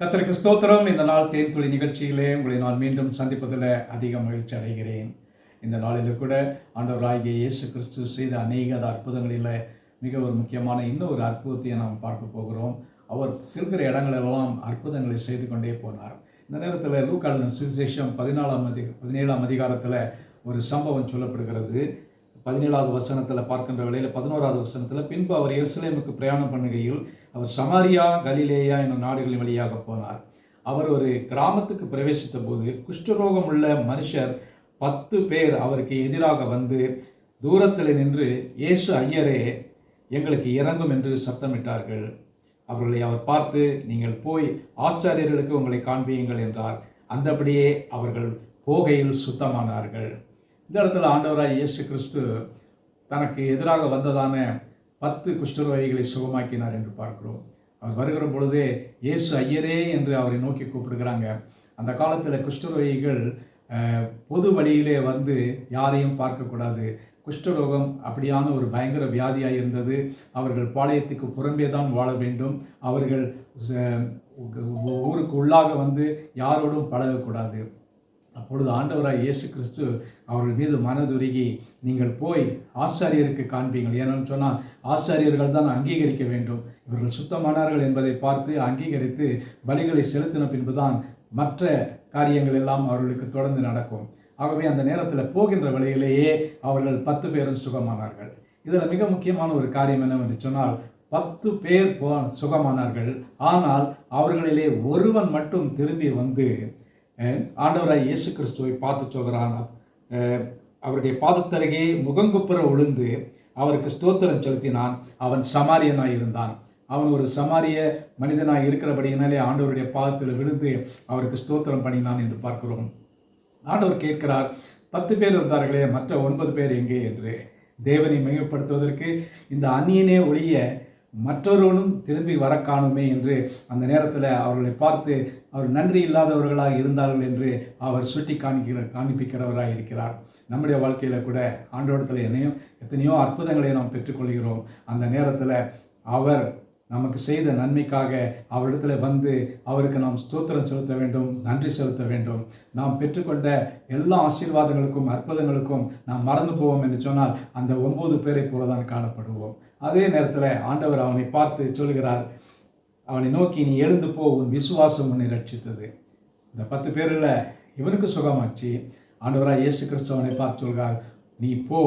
கர்த்தருக்கு ஸ்தோத்திரம். இந்த நாள் தேன்துளி நிகழ்ச்சியிலே உங்களை நான் மீண்டும் சந்திப்பதில் அதிக மகிழ்ச்சி அடைகிறேன். இந்த நாளில் கூட ஆண்டவராகிய இயேசு கிறிஸ்து செய்த அநேக அற்புதங்களில் மிக ஒரு முக்கியமான இன்னொரு அற்புதத்தை நாம் பார்க்க போகிறோம். அவர் செல்கிற இடங்களெல்லாம் அற்புதங்களை செய்து கொண்டே போனார். இந்த நேரத்தில் லூக்காவின் சுவிசேஷம் 17ஆம் அதிகாரத்தில் ஒரு சம்பவம் சொல்லப்படுகிறது. 17வது வசனத்தில் பார்க்கின்ற வேளையில் 11வது வசனத்தில், பின்பு அவர் எருசலேமுக்கு பிரயாணம் பண்ணுகையில் அவர் சமாரியா கலிலேயா என்னும் நாடுகளின் வழியாக போனார். அவர் ஒரு கிராமத்துக்கு பிரவேசித்த போது குஷ்டரோகம் உள்ள மனுஷர் 10 பேர் அவருக்கு எதிராக வந்து தூரத்தில் நின்று, இயேசு ஐயரே, எங்களுக்கு இறங்கும் என்று சத்தமிட்டார்கள். அவர்களை அவர் பார்த்து, நீங்கள் போய் ஆசாரியர்களுக்கு உங்களை காண்பியுங்கள் என்றார். அந்தபடியே அவர்கள் போகையில் சுத்தமானார்கள். இந்த இடத்துல ஆண்டவராய் இயேசு கிறிஸ்து தனக்கு எதிராக வந்ததான 10 குஷ்டரோகிகளை சுகமாக்கினார் என்று பார்க்கிறோம். அவர் வருகிற பொழுதே இயேசு ஐயரே என்று அவரை நோக்கி கூப்பிடுகிறாங்க. அந்த காலத்தில் குஷ்டரோகிகள் பொது வழியிலே வந்து யாரையும் பார்க்கக்கூடாது. குஷ்டரோகம் அப்படியான ஒரு பயங்கர வியாதியாக இருந்தது. அவர்கள் பாளையத்துக்கு புறம்பே தான் வாழ வேண்டும். அவர்கள் ஊருக்கு உள்ளாக வந்து யாரோடும் பழகக்கூடாது. அப்பொழுது ஆண்டவராய் இயேசு கிறிஸ்து அவர்கள் மீது மனதுருகி, நீங்கள் போய் ஆசாரியருக்கு காண்பீங்கள். ஏன்னு சொன்னால் ஆசாரியர்கள் தான் அங்கீகரிக்க வேண்டும். இவர்கள் சுத்தமானார்கள் என்பதை பார்த்து அங்கீகரித்து பலிகளை செலுத்தின பின்புதான் மற்ற காரியங்கள் எல்லாம் அவர்களுக்கு தொடர்ந்து நடக்கும். ஆகவே அந்த நேரத்தில் போகின்ற வழியிலேயே அவர்கள் 10 பேரும் சுகமானார்கள். இதில் மிக முக்கியமான ஒரு காரியம் என்னவென்று சொன்னால், 10 பேர் சுகமானார்கள். ஆனால் அவர்களிலே ஒருவன் மட்டும் திரும்பி வந்து ஆண்டவராய் இயேசு கிறிஸ்துவை பார்த்து சொல்கிறான். அவருடைய பாதத்தருகே முகங்குப்புற விழுந்து அவருக்கு ஸ்தோத்திரம் செலுத்தினான். அவன் சமாரியனாய் இருந்தான். அவன் ஒரு சமாரிய மனிதனாய் இருக்கிறபடியினாலே ஆண்டவருடைய பாதத்தில் விழுந்து அவருக்கு ஸ்தோத்திரம் பண்ணினான் என்று பார்க்கிறோம். ஆண்டவர் கேட்கிறார், 10 பேர் இருந்தார்களே, மற்ற 9 பேர் எங்கே என்று. தேவனை மையப்படுத்துவதற்கு இந்த அந்நியனே ஒழிய மற்றொருவனும் திரும்பி வர காணுமே என்று அந்த நேரத்தில் அவர்களை பார்த்து அவர் நன்றி இல்லாதவர்களாக இருந்தார்கள் என்று அவர் சுட்டி காண்பிக்கிறவராக இருக்கிறார். நம்முடைய வாழ்க்கையில் கூட ஆண்டவரிடத்தில் எத்தனையோ அற்புதங்களை நாம் பெற்றுக்கொள்கிறோம். அந்த நேரத்தில் அவர் நமக்கு செய்த நன்மைக்காக அவரிடத்தில் வந்து அவருக்கு நாம் ஸ்தோத்திரம் செலுத்த வேண்டும், நன்றி செலுத்த வேண்டும். நாம் பெற்றுக்கொண்ட எல்லா ஆசீர்வாதங்களுக்கும் அற்புதங்களுக்கும் நாம் மறந்து போவோம் என்று சொன்னால் அந்த 9 பேரை போல தான் காணப்படுவோம். அதே நேரத்தில் ஆண்டவர் அவனை பார்த்து சொல்கிறார், அவனை நோக்கி, நீ எழுந்து போ, உன் விசுவாசம் உன்னை ரட்சித்தது. இந்த 10 பேரில் இவனுக்கு சுகமாச்சு. ஆண்டவராக இயேசு கிறிஸ்து அவனை பார்த்து சொல்கிறார், நீ போ,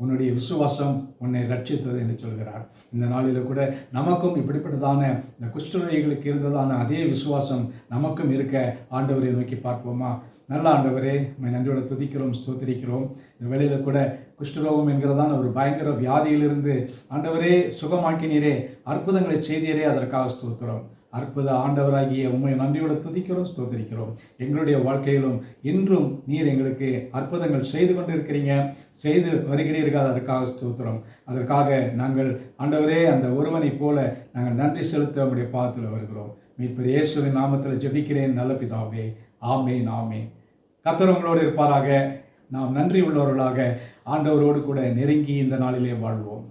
உன்னுடைய விசுவாசம் உன்னை ரட்சித்தது என்று சொல்கிறார். இந்த நாளில் கூட நமக்கும் இப்படிப்பட்டதான இந்த குஷ்டரோகிகளுக்கு இருந்ததான அதே விசுவாசம் நமக்கும் இருக்க ஆண்டவரை நோக்கி பார்ப்போமா? நல்ல ஆண்டவரே, நன்றியோட துதிக்கிறோம், ஸ்தோத்திரிக்கிறோம். இந்த வேளையில் கூட குஷ்டரோகம் என்கிறதான ஒரு பயங்கர வியாதியிலிருந்து ஆண்டவரே சுகமாக்கினீரே, அற்புதங்களை செய்தீரே, அதற்காக ஸ்தோத்திரம். அற்புத ஆண்டவராகிய உம்மை நன்றியோடு துதிக்கிறோம், ஸ்தோத்திரிக்கிறோம். எங்களுடைய வாழ்க்கையிலும் இன்றும் நீர் எங்களுக்கு அற்புதங்கள் செய்து கொண்டு இருக்கிறீங்க, செய்து வருகிறீர்கள். அதற்காக ஸ்தோத்திரம். அதற்காக நாங்கள் ஆண்டவரே அந்த ஒருவனை போல நாங்கள் நன்றி செலுத்த நம்முடைய பாதத்தில் வருகிறோம். மீட்பர் இயேசுவின் நாமத்தில் ஜெபிக்கிறேன் நல்ல பிதாவே, ஆமென், ஆமென். கர்த்தர் உங்களோடு இருப்பாராக. நாம் நன்றி உள்ளவர்களாக ஆண்டவரோடு கூட நெருங்கி இந்த நாளிலே வாழ்வோம்.